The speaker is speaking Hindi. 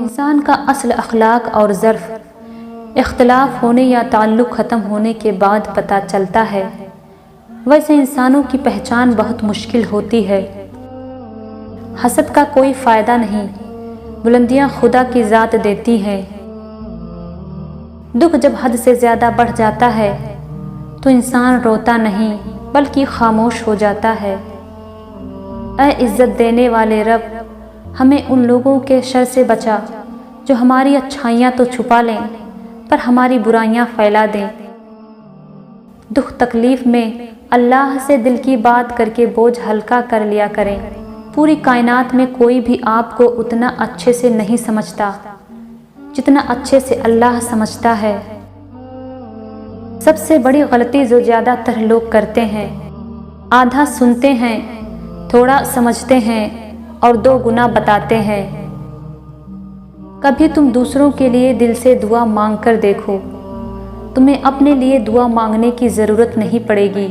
इंसान का असल अखलाक और ज़र्फ़ इख्तलाफ होने या ताल्लुक़ ख़त्म होने के बाद पता चलता है। वैसे इंसानों की पहचान बहुत मुश्किल होती है। हसद का कोई फ़ायदा नहीं, बुलंदियाँ खुदा की ज़ात देती हैं। दुख जब हद से ज़्यादा बढ़ जाता है तो इंसान रोता नहीं बल्कि खामोश हो जाता है। ऐ इज़्ज़त देने वाले रब, हमें उन लोगों के शर से बचा जो हमारी अच्छाइयाँ तो छुपा लें पर हमारी बुराइयाँ फैला दें। दुख तकलीफ़ में अल्लाह से दिल की बात करके बोझ हल्का कर लिया करें। पूरी कायनात में कोई भी आपको उतना अच्छे से नहीं समझता जितना अच्छे से अल्लाह समझता है। सबसे बड़ी गलती जो ज़्यादातर लोग करते हैं, आधा सुनते हैं, थोड़ा समझते हैं और 2 गुना बताते हैं। कभी तुम दूसरों के लिए दिल से दुआ मांग कर देखो, तुम्हें अपने लिए दुआ मांगने की ज़रूरत नहीं पड़ेगी।